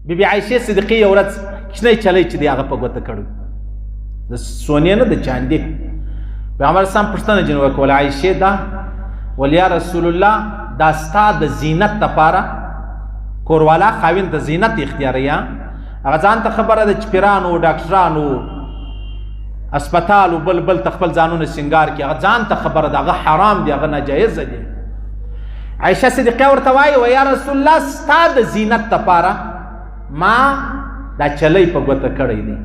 بیبي عایشې صدیقې یو ورځ کوچنی چلی چې دی هغه په ګوته کړی د سونې نه د چاندي پیغمبر اسلام پوښتنه ځینې وکړله عایشې دا ول یا رسول الله دا ستا د زینت دپاره کوروالا خاوند د زینت اختیاروي هغه ځان ته خبره ده چې پیرانو ډاکټرانو اسپتال و بل ته خپل ځانونه سینګار کړي هغه ځان ته خبره ده هغه حرام دی هغه ناجایزه دی عایشه صدیقه ورته وایي و یا رسول الله ستا د زینت دپاره ما دا چلی په ګوته کړی دی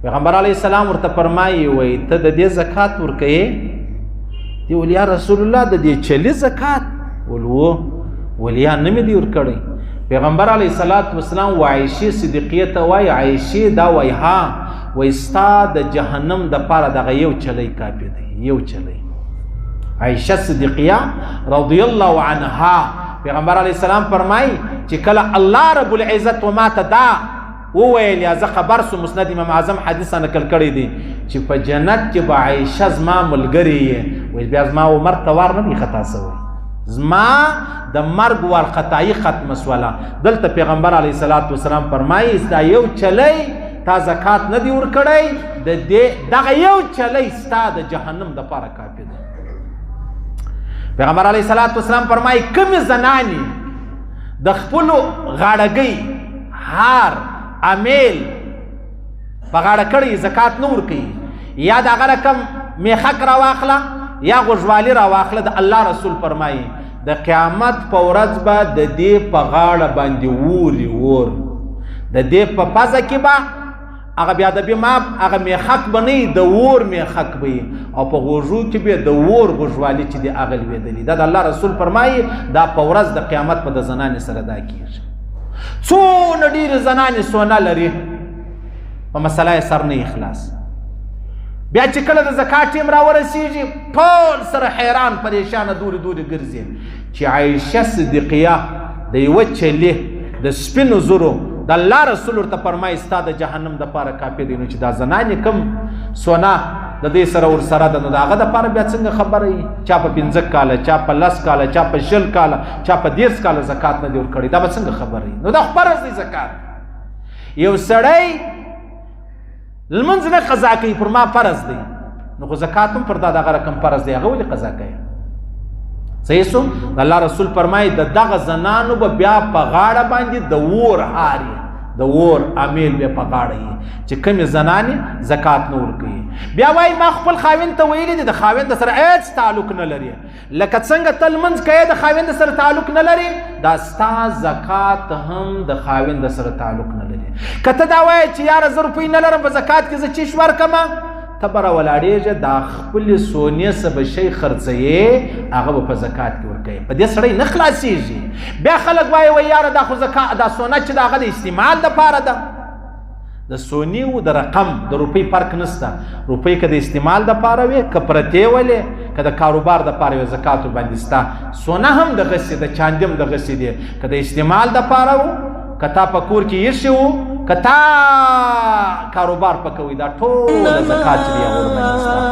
پیغمبر علیه السلام ورته فرمایي وایي ته د دې زکات ورکوې دی ول یا رسول الله د دې چلي زکات ول یا نه مې دی ورکړی پیغمبر علیه السلام و عایشې صدیقې ته وایي عایشې دا وایي ها وایي ستا د جهنم دپاره دغه یو چلی کافي دی یو چلی عایشه صدیقیه رضی الله عنها پیغمبر علیه السلام فرمایي چې کله الله رب العزت و ما ته دا وویل یا زه خبر سو مسند امام اعظم حدیث نقل کړی دی چې په جنت کې به عایشه زما ملګرې یې وایي بیا زما عمر ته وار نه دی خطا سوی زما د مرګ وارخطایي ختمه سوله دلته پیغمبر علیه السلام فرمایي ستا یو چلی تا زکات نه دی ورکړی دغه یو چلی ستا د جهنم دپاره کافي دی پیغمبر علیه السلام فرمایي کومې زنانې د خپلو غاړګۍ هار امیل په غاړه کړي زکات نه ورکوي یا د هغه رقم میخک راواخله یا غوږوالي راواخله د الله رسول فرمایي د قیامت په ورځ به د دې په غاړه باندې اور د دې په پزه کې به هغه بیا د هغه میخک به نه وي د اور میخک به وي او په غوږو کې به د اور غوږوالي چې دی هغه لوېدلي دا د الله رسول فرمایي دا په ورځ د قیامت په د زنانې سره دا کېږي څونه ډېرې زنانې سونه لري په مسله یې سر نه اخلاص بیا چې کله د زکات ټیم راورسېږي ټول سره حیران پریشانه دورې ګرځي چې عایشه صدیقیه د یوه چلي د سپینو زرو د الله رسول ورته فرمایي ستا د جهنم دپاره کافي دی نو چې دا زنانې کوم سونه د دې سره ورسره ده نو د هغه دپاره بیا څنګه خبره وي چا په 15 کاله چا په 10 کاله چا په 20 کاله چا په 10 کاله زکات نه دی ورکړی دا به څنګه خبره وي نو دا فرض دی زکات یو سړی لمونځ نه قضا کوي پر ما فرض دی نو خو زکات هم پر دغه رقم فرض دی هغه ولې قضا کوي صحیح سو الله رسول فرمایي د دغه زنانو به بیا په غاړه باندې د اور هاري د اور امیل به په غاړه وي چې کومې زنانې زکات نه ورکوي بیا وایي ما خپل خاوند ته ویلي دي د خاوند سره هېڅ تعلق نه لري لکه څنګه ته لمونځ کوې د خاوند سره تعلق نه لري دا ستا زکات هم د خاوند سره تعلق نه لري که ته دا وایې چې یاره 1000 روپۍ نه لرم په زکات کې زه چیش ورکمه ته به راولاړېږه دا خپلې سونې څه به شی خرڅوې هغه به په زکات کې ورکوې په دې سړی نه خلاصېږي بیا خلک وایي وایي یاره دا خو دا سونه چې د هغه د استعمال دپاره ده د سونې و د رقم د روپۍ فرق نشته روپۍ که د استعمال دپاره وې که پرتې ولې که د کاروبار دپاره وې زکات ورباندې سته سونه هم دغسې د چاندي هم دغسې دی که د استعمال دپاره و که تا په کور کې ایښي و که تا کاروبار پکوي دا ټول زکات چې دی هغه ورباندې سته